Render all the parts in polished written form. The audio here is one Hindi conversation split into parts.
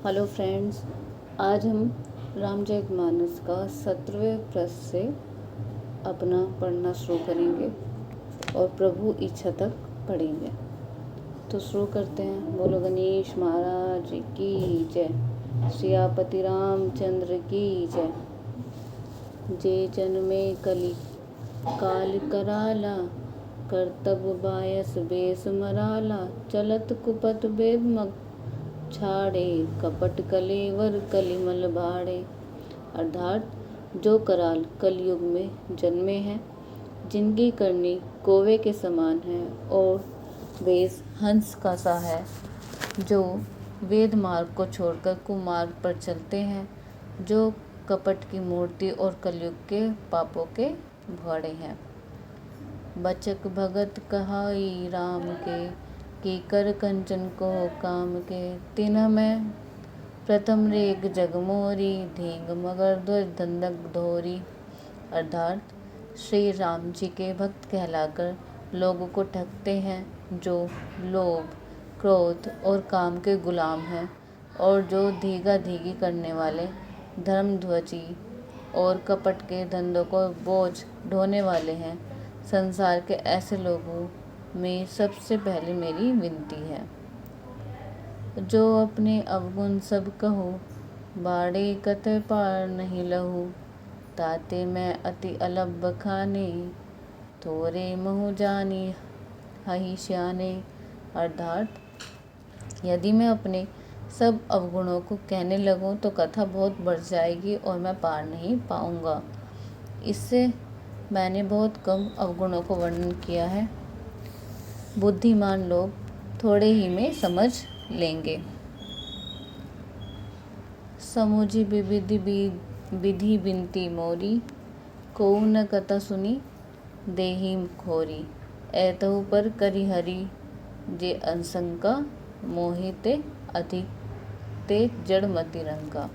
हेलो फ्रेंड्स, आज हम रामचरितमानस का 17वें पृष्ठ से अपना पढ़ना शुरू करेंगे और प्रभु इच्छा तक पढ़ेंगे। तो शुरू करते हैं। बोलो गणेश महाराज की जय, सियापति रामचंद्र की जय। जे जन्मे कली काल कराला, करतब बायस बेस मराला, चलत कुपत वेद मग छाड़े, कपट कलेवर कलिमल बाड़े। अर्थात जो कराल कलयुग में जन्मे हैं, जिनकी करनी कोवे के समान है और वेश हंस का सा है, जो वेद मार्ग को छोड़कर कुमार्ग पर चलते हैं, जो कपट की मूर्ति और कलयुग के पापों के भोड़े हैं। बचक भगत कहाई राम के कर कंचन को काम के, तिन्ह में प्रथम रेग जगमोरी, धींग मगर ध्वज धंधक धोरी। अर्थात श्री राम जी के भक्त कहलाकर लोगों को ठगते हैं, जो लोभ, क्रोध और काम के गुलाम हैं, और जो धीगा धीगी करने वाले, धर्मध्वजी और कपट के धंधों को बोझ ढोने वाले हैं। संसार के ऐसे लोगों में सबसे पहले मेरी विनती है। जो अपने अवगुण सब कहो, बाड़े कतय पार नहीं लहू, ताते मैं अति अलभ बखाने, थोरे महु जानी हहि श्याने। अर्थात यदि मैं अपने सब अवगुणों को कहने लगूं तो कथा बहुत बढ़ जाएगी और मैं पार नहीं पाऊंगा। इससे मैंने बहुत कम अवगुणों को वर्णन किया है। बुद्धिमान लोग थोड़े ही में समझ लेंगे। समुझी विधि बिनती मोरी, कोउ न कथा सुनी देही खोरी। ऐतहु पर करी हरि जे अंशंका, मोहिते अधिक ते जड़ मति रंका।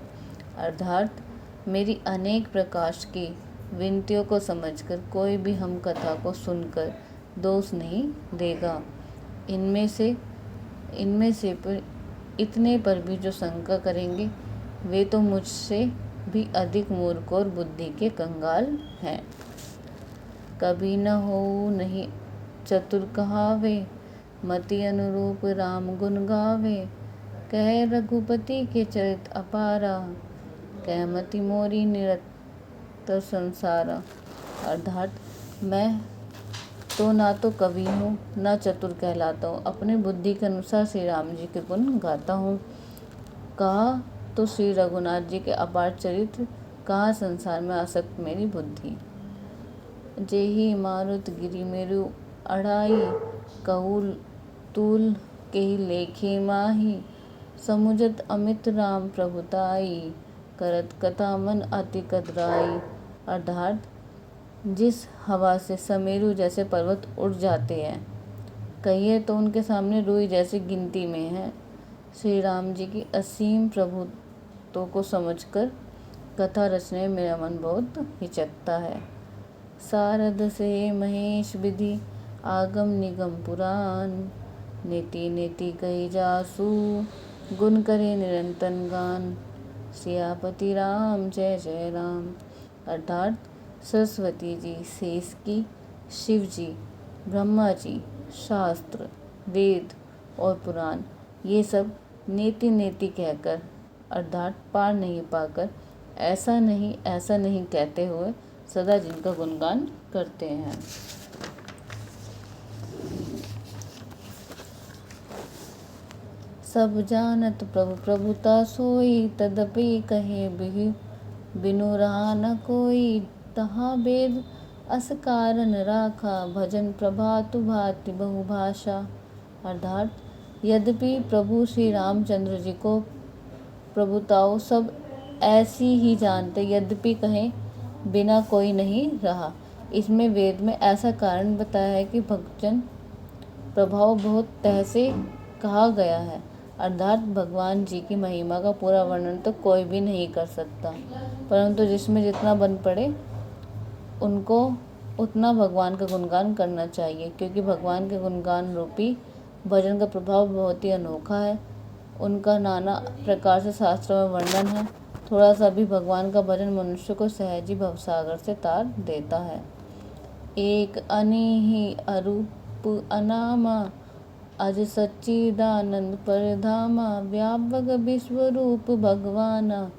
अर्थात मेरी अनेक प्रकाश की विनतियों को समझकर कोई भी हम कथा को सुनकर दोष नहीं देगा। इनमें से पर इतने पर भी जो शंका करेंगे, वे तो मुझसे भी अधिक मूर्ख और बुद्धि के कंगाल हैं। कभी न हो नहीं चतुर कहावे, मति अनुरूप राम गुण गावे। कह रघुपति के चरित अपारा, कह मति मोरी निरत संसारा। अर्थात मैं तो ना तो कवि हूँ, ना चतुर कहलाता हूँ। अपने बुद्धि के अनुसार श्री राम जी के गुण गाता हूँ। कहा तो श्री रघुनाथ जी के अपार चरित्र, कहा संसार में आसक्त मेरी बुद्धि। जेहि मारुत गिरि मेरु अढ़ाई, कहू तूल केहि लेखे माही। समुझत अमित राम प्रभुताई, करत कथा मन अति कतराई। अर्थात जिस हवा से समेरु जैसे पर्वत उड़ जाते हैं, कहिए तो उनके सामने रुई जैसी गिनती में है। श्री राम जी की असीम प्रभुत्व को समझकर कथा रचने में मेरा मन बहुत हिचकता है। सारद से महेश विधि, आगम निगम पुराण। नीति नीति कही जासु, गुण करे निरंतन गान। सियापति राम जय जय राम। अर्थात सरस्वती जी, शेष की, शिव जी, ब्रह्मा जी, शास्त्र, वेद और पुराण, ये सब नेति नेति कहकर, अर्थात पार नहीं पाकर, ऐसा नहीं कहते हुए सदा जिनका गुणगान करते हैं। सब जानत प्रभु प्रभुता सोई, तदपि कहे बिनु रहा न कोई। तहाँ वेद अस कारण राखा, भजन प्रभातु भांति बहुभाषा। अर्थात यद्यपि प्रभु श्री रामचंद्र जी को प्रभुताओं सब ऐसी ही जानते, यद्यपि कहें बिना कोई नहीं रहा। इसमें वेद में ऐसा कारण बताया है कि भजन प्रभाव बहुत तह से कहा गया है। अर्थात भगवान जी की महिमा का पूरा वर्णन तो कोई भी नहीं कर सकता, परंतु जिसमें जितना बन पड़े उनको उतना भगवान का गुणगान करना चाहिए, क्योंकि भगवान के गुणगान रूपी भजन का प्रभाव बहुत ही अनोखा है उनका नाना प्रकार से शास्त्रों में वर्णन है। थोड़ा सा भी भगवान का भजन मनुष्य को सहज ही भवसागर से तार देता है। एक अनेहि अरूप अनामा, अज सच्चिदानंद परधामा, व्यापक विश्व रूप भगवाना,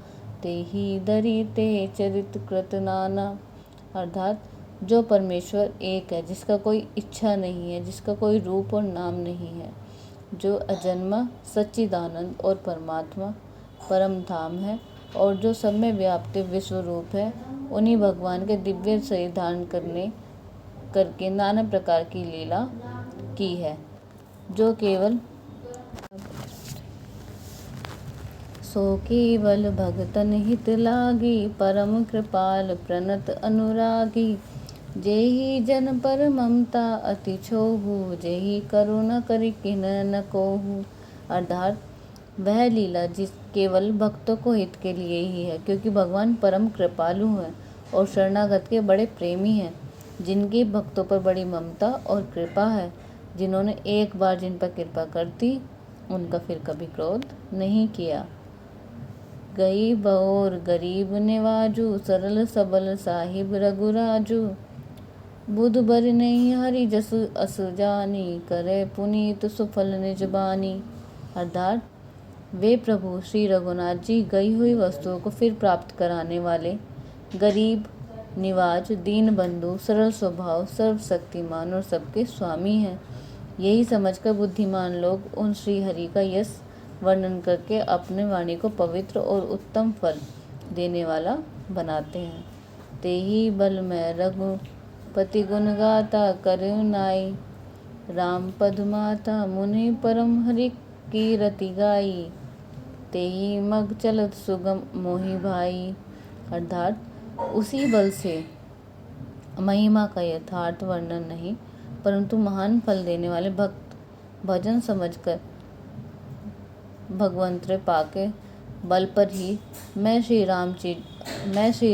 तेहि धरि ते चरित कृत नाना। अर्थात जो परमेश्वर एक है, जिसका कोई इच्छा नहीं है, जिसका कोई रूप और नाम नहीं है, जो अजन्मा सच्चिदानंद और परमात्मा परम धाम है, और जो सब में व्याप्त विश्व रूप है, उन्हीं भगवान के दिव्य शरीर धारण करके नाना प्रकार की लीला की है। जो केवल सो केवल भगतन हित लागी, परम कृपाल प्रणत अनुरागी, जेहि जन पर ममता अति छोहू, जेहि करुणा करि किन न कोहू। अर्थात वह लीला जिस केवल भक्तों को हित के लिए ही है, क्योंकि भगवान परम कृपालु हैं और शरणागत के बड़े प्रेमी हैं, जिनकी भक्तों पर बड़ी ममता और कृपा है, जिन्होंने एक बार जिन पर कृपा कर दी, उनका फिर कभी क्रोध नहीं किया। गई बओर गरीब निवाजू, सरल सबल साहिब रघुराजू, बुध बर नहीं हरि जस अस जानी, करे पुनीत सुफल निज बानी। अर्थात वे प्रभु श्री रघुनाथ जी गई हुई वस्तुओं को फिर प्राप्त कराने वाले, गरीब निवाज, दीन बंधु, सरल स्वभाव, सर्वशक्तिमान और सबके स्वामी हैं। यही समझकर बुद्धिमान लोग उन श्री हरि का यश वर्णन करके अपने वाणी को पवित्र और उत्तम फल देने वाला बनाते हैं। तेहि बल में रघुपति गुण गाता, करुणाई राम पद माता, मुनि परम हरि की रति गाई, तेहि मग चलत सुगम मोहि भाई। अर्थात उसी बल से महिमा का यथार्थ वर्णन नहीं, परंतु महान फल देने वाले भक्त भजन समझकर भगवंत पाके बल पर ही मैं श्री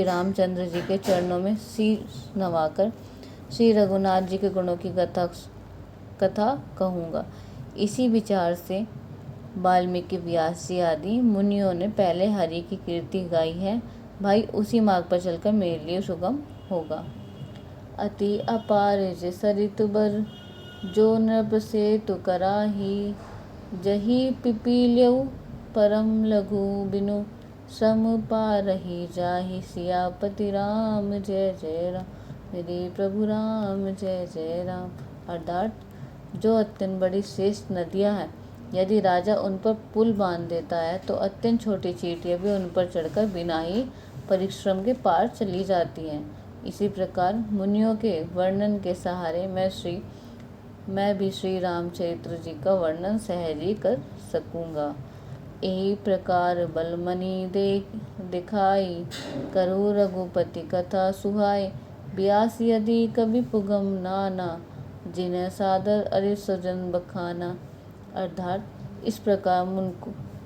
रामचंद्र जी के चरणों में शीश नवाकर श्री रघुनाथ जी के गुणों की कथा कहूँगा। इसी विचार से वाल्मीकि, व्यास जी आदि मुनियों ने पहले हरि की कीर्ति गाई है। भाई उसी मार्ग पर चलकर मेरे लिए सुगम होगा। अति अपार जे सरित बर, जो नृप से तु कराही, जही पिपील्यऊ परम लघु बिनु, सम पारही जाहि। सियापति राम जय जय राम, मेरे प्रभु राम जय जय राम। अर्थात जो अत्यंत बड़ी श्रेष्ठ नदियाँ हैं, यदि राजा उन पर पुल बांध देता है तो अत्यंत छोटी चींटियाँ भी उन पर चढ़कर बिना ही परिश्रम के पार चली जाती हैं। इसी प्रकार मुनियों के वर्णन के सहारे मैं भी श्री रामचरित्र जी का वर्णन सहज ही कर सकूँगा। यही प्रकार बलमणि दिखाई, करु रघुपति कथा सुहाय, व्यास यदि कवि पुगम नाना, जिन्हें सादर अरि सजन बखाना। अर्थात इस प्रकार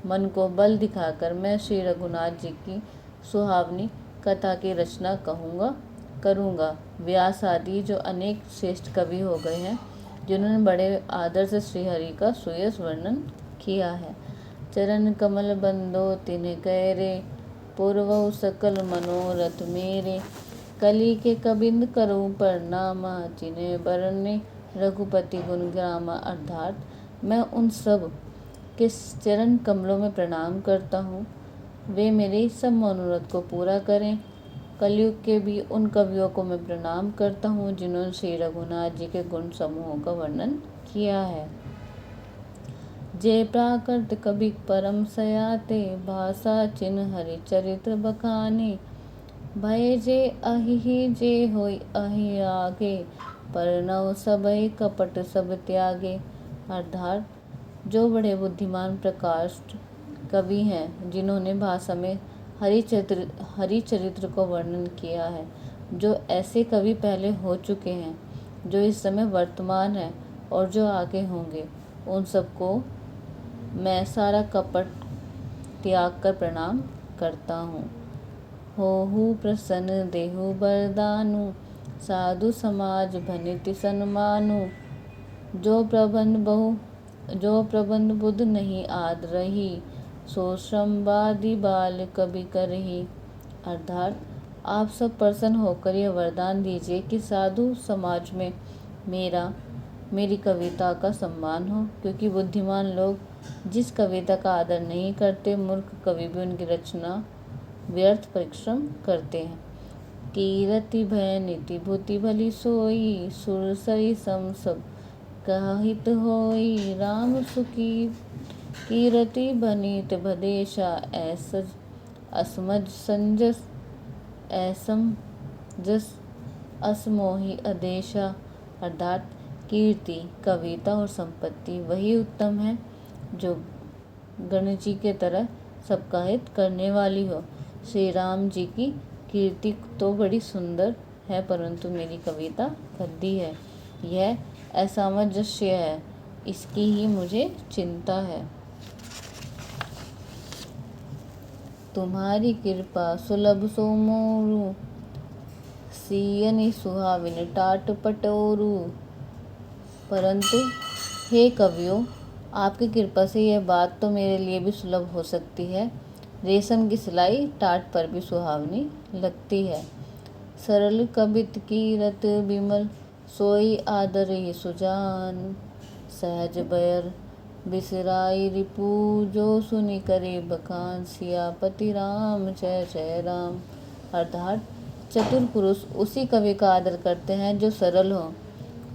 मन को बल दिखाकर मैं श्री रघुनाथ जी की सुहावनी कथा की रचना करूँगा। व्यास आदि जो अनेक श्रेष्ठ कवि हो गए हैं, जिन्होंने बड़े आदर से श्रीहरि का सुयश वर्णन किया है। चरण कमल बंदो तिन्ह गैरे, पूर्वौ सकल मनोरथ मेरे, कली के कबिंद करो प्रणामा, जिन्हें बरने रघुपति गुण ग्रामा। अर्थात मैं उन सब के चरण कमलों में प्रणाम करता हूँ, वे मेरे सब मनोरथ को पूरा करें। कलयुग के भी उन कवियों को मैं प्रणाम करता हूँ, जिन्होंने श्री रघुनाथ जी के गुण समूहों का वर्णन किया है। जय प्राकृत कवि परम सयाते, भाषा चिन्ह हरि चरित्र बखाने, भय जे अहि जे होई अहि आगे, परनव सबहि कपट सब त्यागे। अर्थात जो बड़े बुद्धिमान प्रकाष्ठ कवि हैं, जिन्होंने भाषा में हरि चरित्र को वर्णन किया है, जो ऐसे कवि पहले हो चुके हैं, जो इस समय वर्तमान है और जो आगे होंगे, उन सबको मैं सारा कपट त्याग कर प्रणाम करता हूँ। होहु प्रसन्न देहु बरदानु, साधु समाज भनिति सन्मानु, जो प्रबंध बहु जो प्रबंध बुध नहीं आद रही, सो श्रमवादी बाल कभी करही। अर्थात आप सब प्रसन्न होकर यह वरदान दीजिए कि साधु समाज में मेरी कविता का सम्मान हो, क्योंकि बुद्धिमान लोग जिस कविता का आदर नहीं करते, मूर्ख कवि भी उनकी रचना व्यर्थ परिश्रम करते हैं। कीरति भय नीति भूति भली सोई, सुरसरी सम सब कहित होई। राम सुखी कीरति बनीत भदेशा, ऐसज असमज संजस ऐसम जस असमोही अदेशा। अर्थात कीर्ति, कविता और संपत्ति वही उत्तम है जो गणेश जी के तरह सबका हित करने वाली हो। श्री राम जी की कीर्ति तो बड़ी सुंदर है, परंतु मेरी कविता गंदी है, यह असामंजस्य है, इसकी ही मुझे चिंता है। तुम्हारी कृपा सुलभ सो मोरू, सियनि सुहाविन टाट पटोरू। परंतु हे कवियों, आपकी कृपा से यह बात तो मेरे लिए भी सुलभ हो सकती है। रेशम की सिलाई टाट पर भी सुहावनी लगती है। सरल कबित की रत बिमल, सोई आदर ही सुजान। सहज बयर बिसराई रिपू, जो सुनी करे बखान। सियापति राम जय जय राम। अर्थात चतुर पुरुष उसी कवि का आदर करते हैं जो सरल हो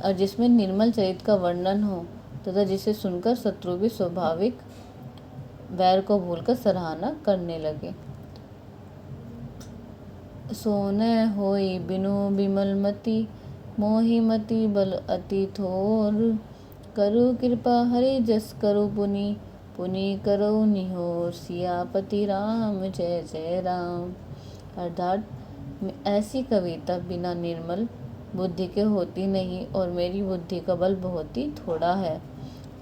और जिसमें निर्मल चरित्र का वर्णन हो, तथा जिसे सुनकर शत्रु भी स्वाभाविक वैर को भूलकर सराहना करने लगे। सोने होई बिनु बिमल मति, मोहि मति बल अति थोर। करु कृपा हरि जस करु पुनि, पुनि करो निहोर। सियापति राम जय जय राम। अर्थात ऐसी कविता बिना निर्मल बुद्धि के होती नहीं, और मेरी बुद्धि का बल बहुत ही थोड़ा है,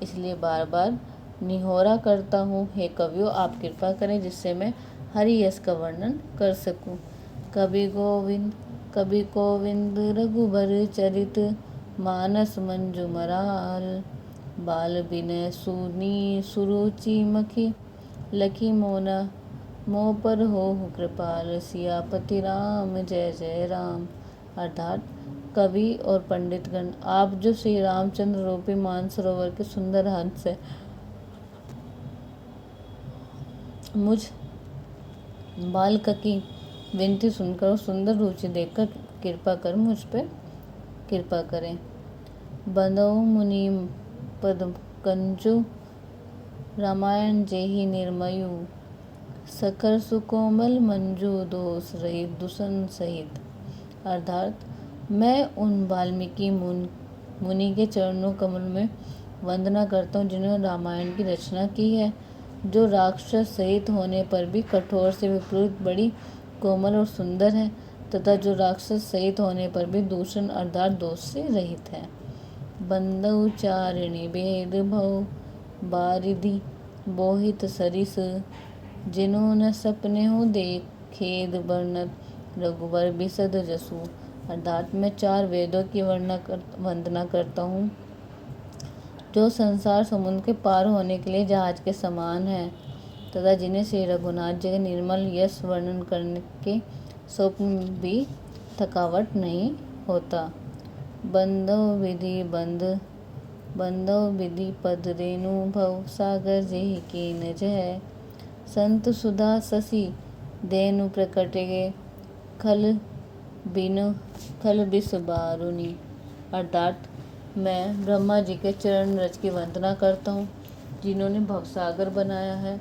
इसलिए बार बार निहोरा करता हूँ। हे कवियों, आप कृपा करें जिससे मैं हरि यश का वर्णन कर सकूं। कवि गोविंद रघुबर चरित, मानस मंजू मराल। बाल विनय सुनी सुरुचि मखी, लखी मोना मोह पर हो कृपाल। सियापति राम जय जय राम। अर्थात कवि और पंडितगण, आप जो श्री रामचंद्र रूपी मानसरोवर के सुंदर हंस है, मुझ बालक की विनती सुनकर और सुंदर रुचि देखकर कृपा कर मुझ पर कृपा करें। बंदो मुनि पद कंजु, रामायण जेहि निर्मयु। सकर सुकोमल मंजू, दोष रहित दूषण सहित। अर्थात मैं उन वाल्मीकि मुनि के चरणों कमल में वंदना करता हूँ जिन्होंने रामायण की रचना की है, जो राक्षस सहित होने पर भी कठोर से विपरीत बड़ी कोमल और सुंदर है, तथा जो राक्षस सहित होने पर भी दूषण अर्थात दोष से रहित है। बंदौ चारिणी भेद भव, बारिधि बोहित सरिस। जिन्होंने सपने हो देखेद वर्णत, रघुवर बिसद जसु। अर्थात मैं 4 वेदों की वंदना करता हूँ, जो संसार समुद्र के पार होने के लिए जहाज के समान है, तथा जिन्हें श्री रघुनाथ जी के निर्मल यश वर्णन करने के स्वप्न भी थकावट नहीं होता। बंदो विधि पद रेणु भव, सागर जेहि कीन जय। संत सुधा शशि देनु प्रकटे, खल बिस बारुनी। अर्थात मैं ब्रह्मा जी के चरण रज की वंदना करता हूँ, जिन्होंने भवसागर बनाया है,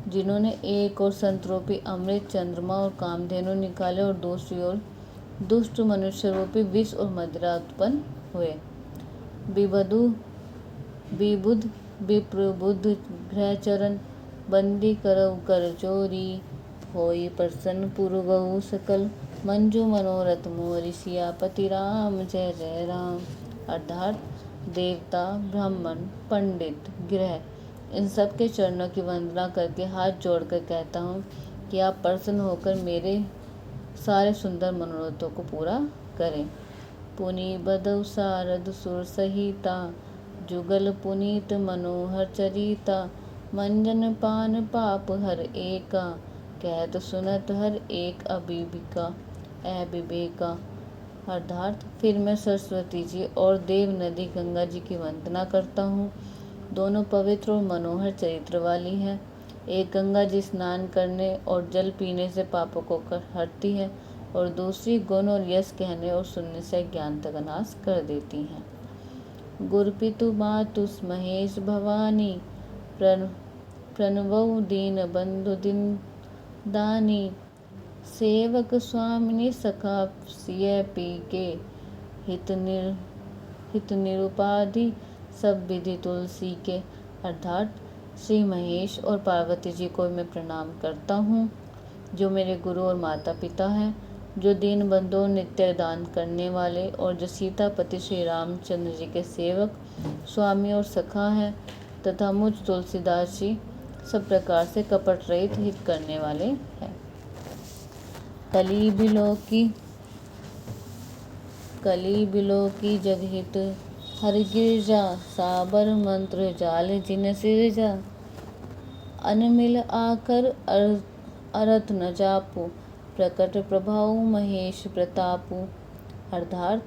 जिन्होंने एक और संत रूपी अमृत चंद्रमा और कामधेनु निकाले, और दूसरी ओर दुष्ट मनुष्य रूपी विष और मदिरा उत्पन्न हुए। विबुध विप्रबुद्ध गृहचरण, बंदी करऊ कर चोरी। होई प्रसन्न पुरवहु सकल, मंजू मनोरथ मोरी। सियापति राम जय जय राम। अर्थात देवता, ब्राह्मण, पंडित, गृह, इन सब के चरणों की वंदना करके हाथ जोड़कर कहता हूँ कि आप प्रसन्न होकर मेरे सारे सुंदर मनोरथों को पूरा करें। पुनि बदौ सारद सुर सहिता, जुगल पुनीत मनोहर चरिता, मंजन पान पाप हर एका, कहत सुनत हर एक अविवेका। अर्थात फिर मैं सरस्वती जी और देव नदी गंगा जी की वंदना करता हूँ। दोनों पवित्र और मनोहर चरित्र वाली है। एक गंगा जी स्नान करने और जल पीने से पापों को हरती है, और दूसरी गुण और यश कहने और सुनने से ज्ञानता का नाश कर देती है। गुरपितु मातु महेश भवानी, प्रणवौ दीन बंधु दिन दानी, सेवक स्वामिनी सखा सिय पी के, हित निरुपाधि सब विधि तुलसी के। अर्थात श्री महेश और पार्वती जी को मैं प्रणाम करता हूँ, जो मेरे गुरु और माता पिता हैं, जो दीन बंधु नित्य दान करने वाले, और जो सीतापति श्री रामचंद्र जी के सेवक स्वामी और सखा हैं, तथा मुझ तुलसीदास जी सब प्रकार से कपट रहित हित करने वाले हैं। कली बिलो की जगहित हर गिरजा, साबर मंत्र जाल जिन सिरजा, अनमिल आकर अरथ न जापू, प्रकट प्रभाव महेश प्रतापू। अर्थात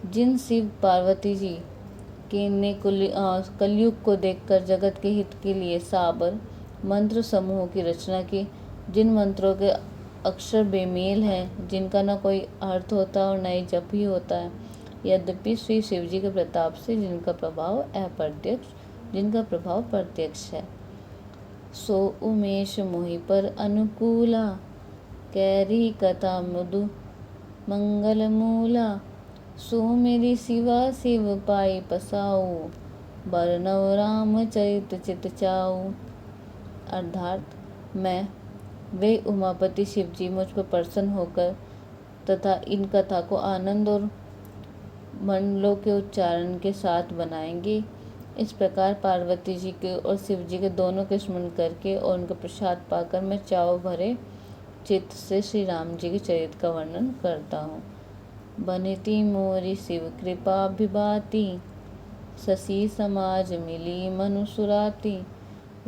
जिन शिव पार्वती जी के ने कलयुग को देखकर जगत के हित के लिए साबर मंत्र समूहों की रचना की, जिन मंत्रों के अक्षर बेमेल हैं, जिनका न कोई अर्थ होता और न ही जप ही होता है, यद्यपि श्री शिव जी के प्रताप से जिनका प्रभाव प्रत्यक्ष है। सो उमेश मोहि पर अनुकूला, कैरी कथा मधु मंगल मूला, सो मेरी शिवा शिव पाई पसाऊ, बरनव राम चरित चित चाऊ। अर्थात मैं वे उमापति शिव जी मुझ पर प्रसन्न होकर तथा इन कथा को आनंद और मंडलों के उच्चारण के साथ बनाएंगे। इस प्रकार पार्वती जी के और शिव जी के दोनों के स्मरण करके और उनका प्रसाद पाकर मैं चाव भरे चित्त से श्री राम जी के चरित्र का वर्णन करता हूँ। बनिती मोरी शिव कृपा विभाति, शशि समाज मिली मनुसुराती,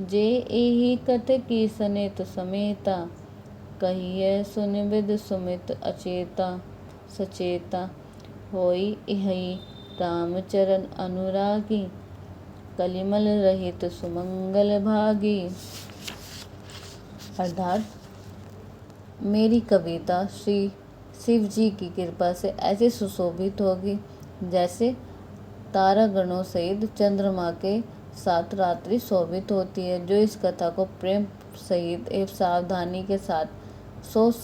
जे एहि कथ की सनेत समेता, कहिए सुन विद सुमित अचेता सचेता, होई इहि रामचरण अनुरागी, कलिमल रहित सुमंगल भागी। अर्थात मेरी कविता श्री शिव जी की कृपा से ऐसे सुशोभित होगी जैसे तारागणों सहित चंद्रमा के साथ रात्रि शोभित होती है। जो इस कथा को प्रेम सहित एवं सावधानी के साथ सोच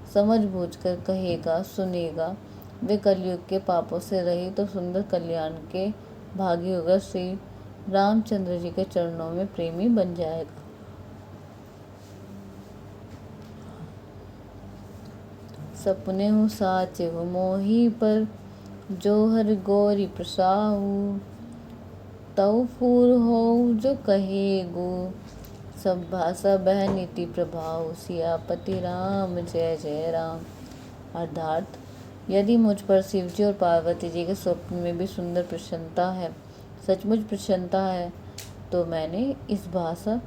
समझ बूझकर कहेगा सुनेगा, वे कलयुग के पापों से रहित तो सुंदर कल्याण के भागी होकर श्री रामचंद्र जी के चरणों में प्रेमी बन जाएगा। सपने हूँ साचे हो मोही पर, जो हर गोरी प्रसाऊ, तव फूर हो जो कहेगो, सब भाषा बह नीति प्रभाव, सियापति राम जय जय राम। अर्थात यदि मुझ पर शिव जी और पार्वती जी के स्वप्न में भी सुंदर प्रसन्नता है, सचमुच प्रसन्नता है, तो मैंने इस भाषा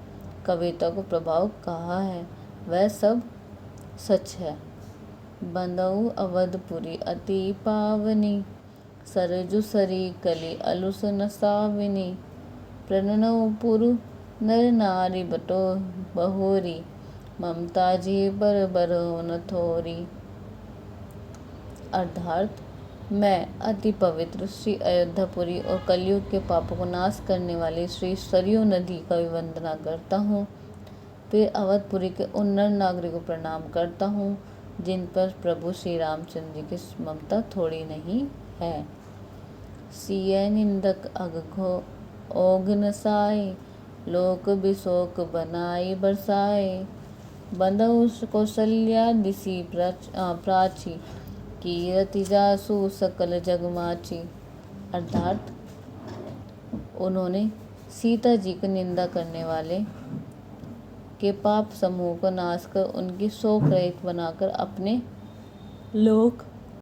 कविता को प्रभाव कहा है, वह सब सच है। बंदऊ अवधपुरी अति पावनी, सरजु सरी कली अलुस नसाविनी, प्रणनौ पुरु नर नारी बटो बहोरी, ममता जी बर बरहो न थोरी। अर्थात मैं अति पवित्र श्री अयोध्यापुरी और कलयुग के पापों को नाश करने वाली श्री सरयू नदी का वंदना करता हूँ। फिर अवधपुरी के उन नर नागरिकों को प्रणाम करता हूँ जिन पर प्रभु श्री रामचंद्र जी की ममता थोड़ी नहीं है। सिय निंदक अगघो ओघ नसाए, लोक बिशोक बनाई बरसाए, बंदऊ कौशल्या दिसी प्राची, कीरति जासु सकल जगमाची। अर्थात उन्होंने सीता जी की निंदा करने वाले के पाप समूह को नाश कर उनकी शोक रहित बनाकर अपने लोक